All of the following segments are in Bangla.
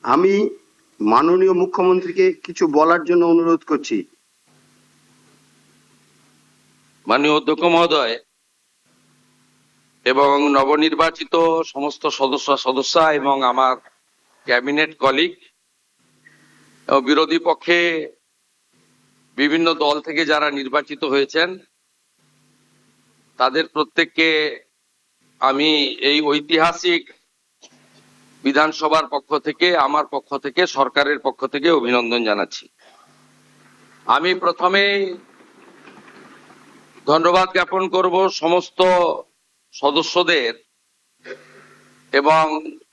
আমি মাননীয় মুখ্যমন্ত্রীকে কিছু বলার জন্য অনুরোধ করছি। মাননীয় অধ্যক্ষ মহোদয় এবং নবনির্বাচিত সমস্ত সদস্যা এবং আমার ক্যাবিনেট কলিগ ও বিরোধী পক্ষে বিভিন্ন দল থেকে যারা নির্বাচিত হয়েছেন তাদের প্রত্যেককে আমি এই ঐতিহাসিক বিধানসভার পক্ষ থেকে, আমার পক্ষ থেকে, সরকারের পক্ষ থেকে অভিনন্দন জানাচ্ছি। আমি প্রথমেই ধন্যবাদ জ্ঞাপন করব সমস্ত সদস্যদের এবং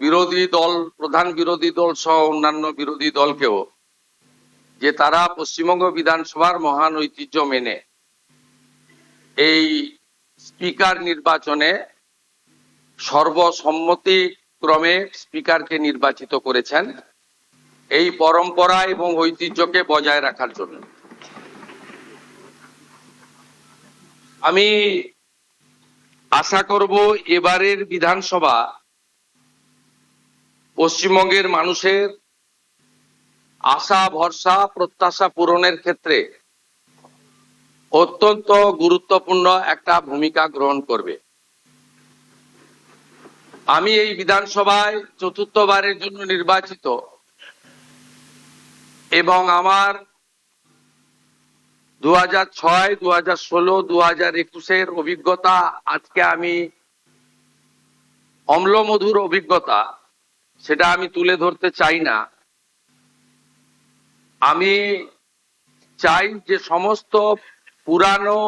বিরোধী দল, প্রধান বিরোধী দল সহ অন্যান্য বিরোধী দলকেও, যে তারা পশ্চিমবঙ্গ বিধানসভার মহান ঐতিহ্য মেনে এই স্পিকার নির্বাচনে সর্বসম্মতিক্রমে স্পিকারকে নির্বাচিত করেছেন এই পরম্পরা এবং ঐতিহ্যকে বজায় রাখার জন্য। আমি আশা করব এবারের বিধানসভা পশ্চিমবঙ্গের মানুষের আশা ভরসা প্রত্যাশা পূরণের ক্ষেত্রে অত্যন্ত গুরুত্বপূর্ণ একটা ভূমিকা গ্রহণ করবে। আমি এই বিধানসভায় চতুর্থবারের জন্য নির্বাচিত এবং আমার 2006, 2016, 2021-এর অভিজ্ঞতা আজকে আমি অম্লমধুর অভিজ্ঞতা, সেটা আমি তুলে ধরতে চাই না। আমি চাই যে সমস্ত পুরানো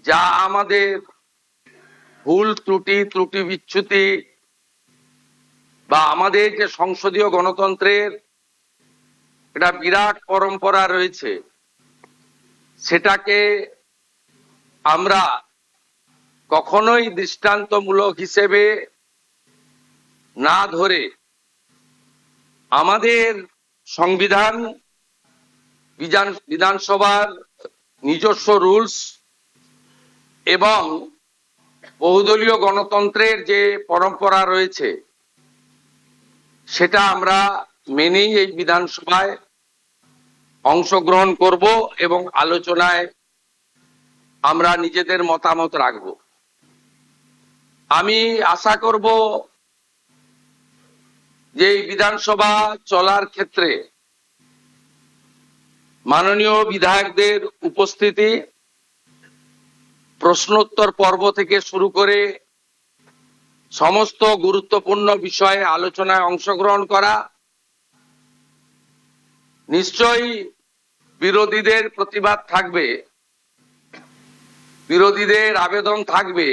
যা আমাদের ভুল ত্রুটি বিচ্যুতি বা আমাদের যে সংসদীয় গণতন্ত্রের একটা বিরাট পরম্পরা রয়েছে, সেটাকে আমরা কখনোই দৃষ্টান্তমূলক হিসেবে না ধরে আমাদের সংবিধান, বিধানসভার নিজস্ব রুলস এবং বহুদলীয় গণতন্ত্রের যে পরম্পরা রয়েছে সেটা আমরা মেনেই এই বিধানসভায় অংশগ্রহণ করব এবং আলোচনায় আমরা নিজেদের মতামত রাখব। আমি আশা করব যে এই বিধানসভা চলার ক্ষেত্রে মাননীয় বিধায়কদের উপস্থিতি, প্রশ্নোত্তর পর্ব থেকে শুরু করে সমস্ত গুরুত্বপূর্ণ বিষয়ে আলোচনায় অংশগ্রহণ করা, নিশ্চয়ই বিরোধীদের প্রতিবাদ থাকবে, বিরোধীদের আবেদন থাকবে,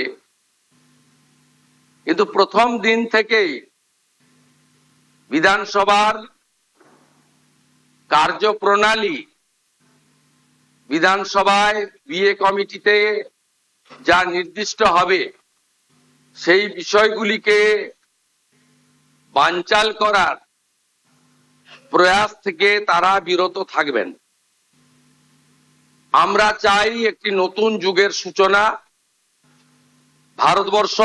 কিন্তু প্রথম দিন থেকেই বিধানসভার কার্যপ্রণালী, বিধানসভায় বিএ কমিটিতে যা নির্দিষ্ট হবে সেই বিষয়গুলিকে বানচাল করার প্রয়াস থেকে তারা বিরত থাকবেন। আমরা চাই একটি নতুন যুগের সূচনা। ভারতবর্ষ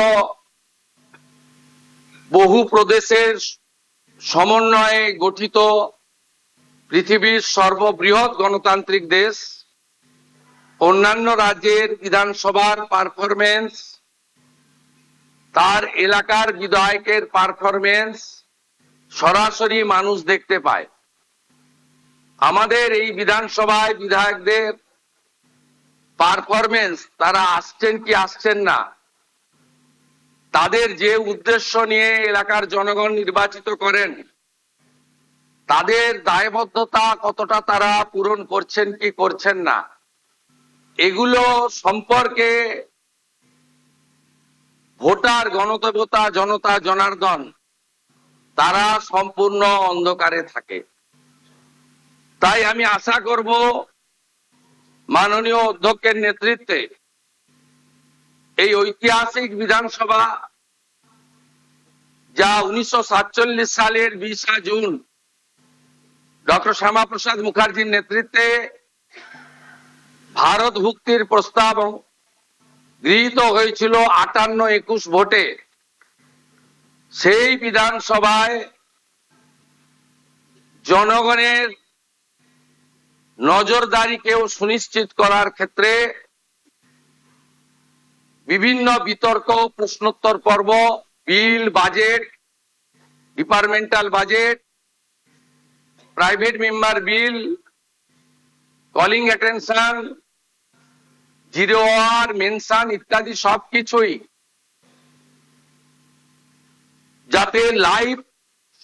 বহু প্রদেশের সমন্বয়ে গঠিত পৃথিবীর সর্ববৃহৎ গণতান্ত্রিক দেশ। অন্যান্য রাজ্যের বিধানসভার পারফরমেন্স, তার এলাকার বিধায়কের পারফরমেন্স সরাসরি মানুষ দেখতে পায়। আমাদের এই বিধানসভায় বিধায়কদের পারফরমেন্স, তারা আসছেন কি আসছেন না, তাদের যে উদ্দেশ্য নিয়ে এলাকার জনগণ নির্বাচিত করেন, তাদের দায়বদ্ধতা কতটা তারা পূরণ করছেন কি করছেন না, এগুলো সম্পর্কে ভোটার, গণদেবতা, জনতা জনার্দন তারা সম্পূর্ণ অন্ধকারে থাকে। তাই আমি আশা করব মাননীয় অধ্যক্ষের নেতৃত্বে এই ঐতিহাসিক বিধানসভা, যা 1947 সালের 20 জুন ডক্টর শ্যামাপ্রসাদ মুখার্জির নেতৃত্বে ভারত ভুক্তির প্রস্তাব গৃহীত হয়েছিল 58-21 ভোটে, সেই বিধানসভায় জনগণের নজরদারিকেও সুনিশ্চিত করার ক্ষেত্রে বিভিন্ন বিতর্ক, প্রশ্নোত্তর পর্ব, bill, budget, departmental budget, private member bill, calling attention, zero hour, mention ইত্যাদি সবকিছুই যাতে লাইভ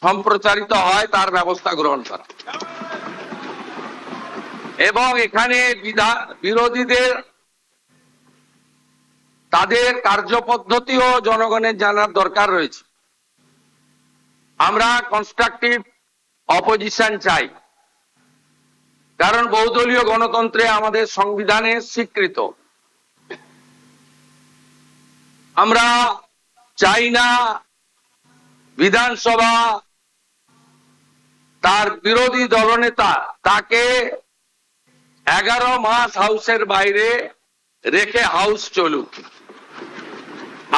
সম্প্রচারিত হয় তার ব্যবস্থা গ্রহণ করা এবং এখানে বিরোধীদের তাদের কার্যপদ্ধতিও জনগণের জানার দরকার রয়েছে। আমরা কনস্ট্রাকটিভ অপোজিশন চাই, কারণ বহুদলীয় গণতন্ত্রে আমাদের সংবিধানে স্বীকৃত। আমরা চাই না বিধানসভা তার বিরোধী দলনেতা তাকে 11 মাস হাউসের বাইরে রেখে হাউস চলুক।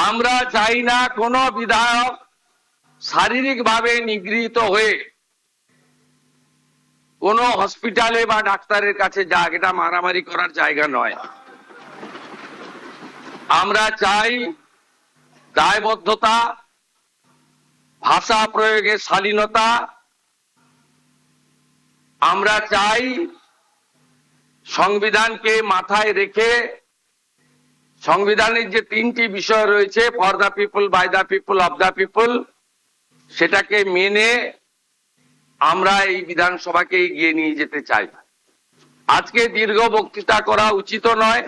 আমরা চাই না কোনো বিধায়ক শারীরিকভাবে নিগৃহীত হয়ে কোনো হসপিটালে বা ডাক্তারের কাছে যাক, এটা মারামারি করার জায়গা নয়। আমরা চাই দায়বদ্ধতা, ভাষা প্রয়োগের শালীনতা। আমরা চাই সংবিধানকে মাথায় রেখে সংবিধানের যে 3টি বিষয় রয়েছে, for the people, by the people, of the people, সেটাকে মেনে আমরা এই বিধানসভাকে এগিয়ে নিয়ে যেতে চাই। আজকে দীর্ঘ বক্তৃতা করা উচিত নয়।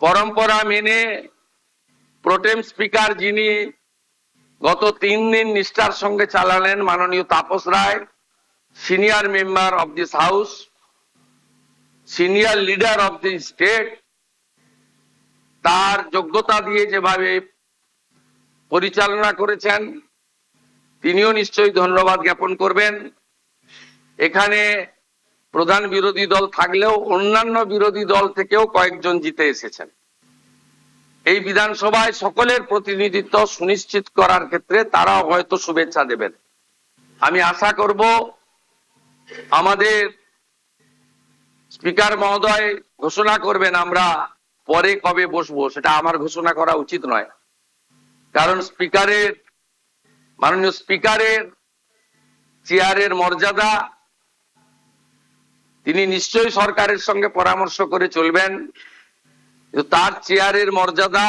পরম্পরা মেনে প্রোটেম স্পিকার যিনি গত 3 দিন নিষ্ঠার সঙ্গে চালালেন, মাননীয় Tapas Roy, senior member of this house, senior leader of the state, তার যোগ্যতা দিয়ে যেভাবে পরিচালনা করেছেন তিনিও নিশ্চয়ই ধন্যবাদ জ্ঞাপন করবেন। এখানে প্রধান বিরোধী দল থাকলেও অন্যান্য বিরোধী দল থেকেও কয়েকজন জিতে এসেছেন। এই বিধানসভায় সকলের প্রতিনিধিত্ব সুনিশ্চিত করার ক্ষেত্রে তারাও হয়তো শুভেচ্ছা দেবেন। আমি আশা করব আমাদের স্পিকার মহোদয় ঘোষণা করবেন আমরা পরে কবে বসবো, সেটা আমার ঘোষণা করা উচিত নয়, কারণ মাননীয় স্পিকারের চেয়ারের মর্যাদা, তিনি নিশ্চয়ই সরকারের সঙ্গে পরামর্শ করে চলবেন, তার চেয়ারের মর্যাদা,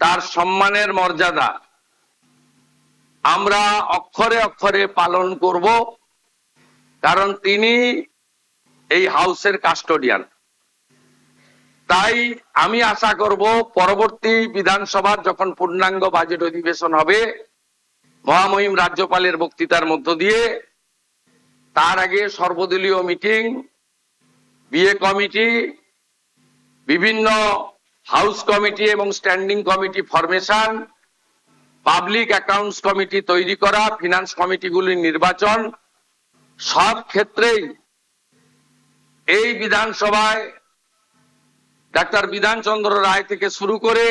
তার সম্মানের মর্যাদা আমরা অক্ষরে অক্ষরে পালন করব, কারণ তিনি এই হাউসের কাস্টোডিয়ান। তাই আমি আশা করব পরবর্তী বিধানসভার যখন পূর্ণাঙ্গ বাজেট অধিবেশন হবে, মহামহিম রাজ্যপালের বক্তৃতার মধ্য দিয়ে, তার আগে সর্বদলীয় মিটিং, বিএ কমিটি, বিভিন্ন হাউস কমিটি এবং standing committee formation, public accounts committee তৈরি করা, ফিনান্স কমিটিগুলির নির্বাচন, সব ক্ষেত্রেই এই বিধানসভায় ডাক্তার বিধানচন্দ্র রায় থেকে শুরু করে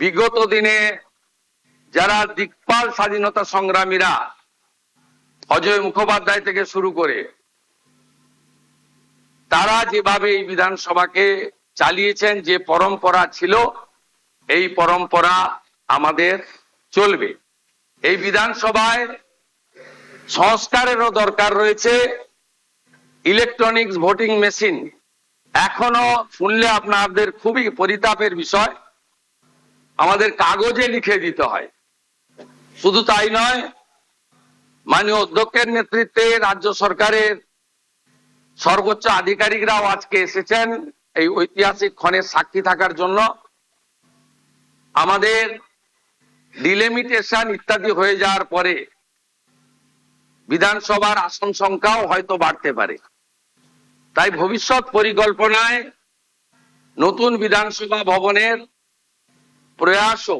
বিগত দিনে যারা দিকপাল স্বাধীনতা সংগ্রামীরা, অজয় মুখোপাধ্যায় থেকে শুরু করে, তারা যেভাবে এই বিধানসভাকে চালিয়েছেন, যে পরম্পরা ছিল, এই পরম্পরা আমাদের চলবে। এই বিধানসভায় সংস্কারেরও দরকার রয়েছে। ইলেকট্রনিক্স ভোটিং মেশিন এখনো শুনলে আপনাদের খুবই পরিতাপের বিষয়, আমাদের কাগজে লিখে দিতে হয়। শুধু তাই নয়, মাননীয় অধ্যক্ষের নেতৃত্বে রাজ্য সরকারের সর্বোচ্চ আধিকারিকরাও আজকে এসেছেন এই ঐতিহাসিক ক্ষণের সাক্ষী থাকার জন্য। আমাদের ডিলিমিটেশন ইত্যাদি হয়ে যাওয়ার পরে বিধানসভার আসন সংখ্যাও হয়তো বাড়তে পারে। তাই ভবিষ্যৎ পরিকল্পনায় নতুন বিধানসভা ভবনের প্রয়াসও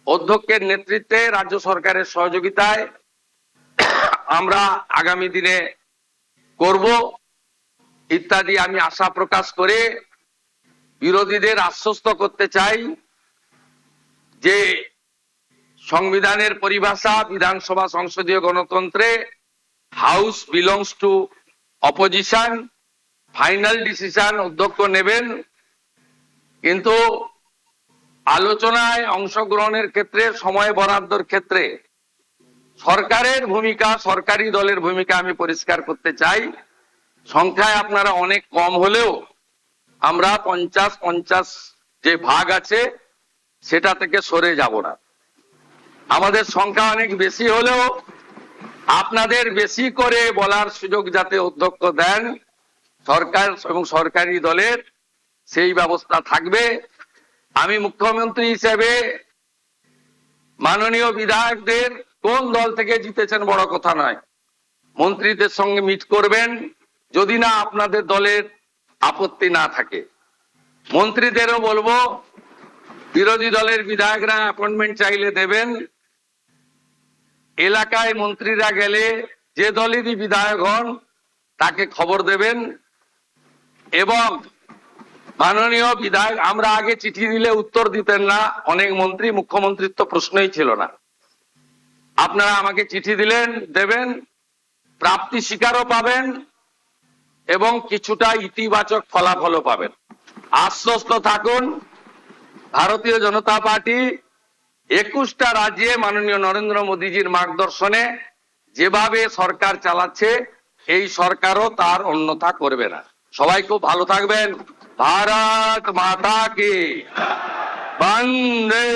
অধ্যক্ষের নেতৃত্বে রাজ্য সরকারের সহযোগিতায় আমরা আগামী দিনে করব ইত্যাদি আমি আশা প্রকাশ করে বিরোধীদের আশ্বস্ত করতে চাই যে সংবিধানের পরিভাষা বিধানসভা সংসদীয় গণতন্ত্রে house belongs to opposition, final decision অধ্যক্ষ নেবেন, কিন্তু আলোচনায় অংশগ্রহণের ক্ষেত্রে সময় বরাদ্দর ক্ষেত্রে সরকারের ভূমিকা, সরকারি দলের ভূমিকা আমি পরিষ্কার করতে চাই। সংখ্যায় আপনারা অনেক কম হলেও আমরা 50-50 যে ভাগ আছে সেটা থেকে সরে যাব না। আমাদের সংখ্যা অনেক বেশি হলেও আপনাদের বেশি করে বলার সুযোগ যাতে অধ্যক্ষ দেন সরকার এবং সরকারি দলের, সেই ব্যবস্থা থাকবে। আমি মুখ্যমন্ত্রী হিসেবে মাননীয় বিধায়কদের কোন দল থেকে জিতেছেন বড় কথা নয়, মন্ত্রীদের সঙ্গে মিট করবেন, যদি না আপনাদের দলের আপত্তি না থাকে। মন্ত্রীদেরও বলবো বিরোধী দলের বিধায়করা অ্যাপয়েন্টমেন্ট চাইলে দেবেন, এলাকায় মন্ত্রীরা গেলে যে দলেরই বিধায়ক হন তাকে খবর দেবেন। এবং মাননীয় বিধায়ক, আমরা আগে চিঠি দিলে উত্তর দিতেন না অনেক মন্ত্রী, মুখ্যমন্ত্রীর তো প্রশ্নই ছিল না। আপনারা আমাকে চিঠি দিলেন, দেবেন, প্রাপ্তি স্বীকারও পাবেন এবং কিছুটা ইতিবাচক ফলাফলও পাবেন। আশ্বস্ত থাকুন, ভারতীয় জনতা পার্টি 21টা রাজ্যে মাননীয় নরেন্দ্র মোদীজির মার্গদর্শনে যেভাবে সরকার চালাচ্ছে এই সরকারও তার অন্যথা করবে না। সবাই খুব ভালো থাকবেন। ভারত মাতা কি বন্দে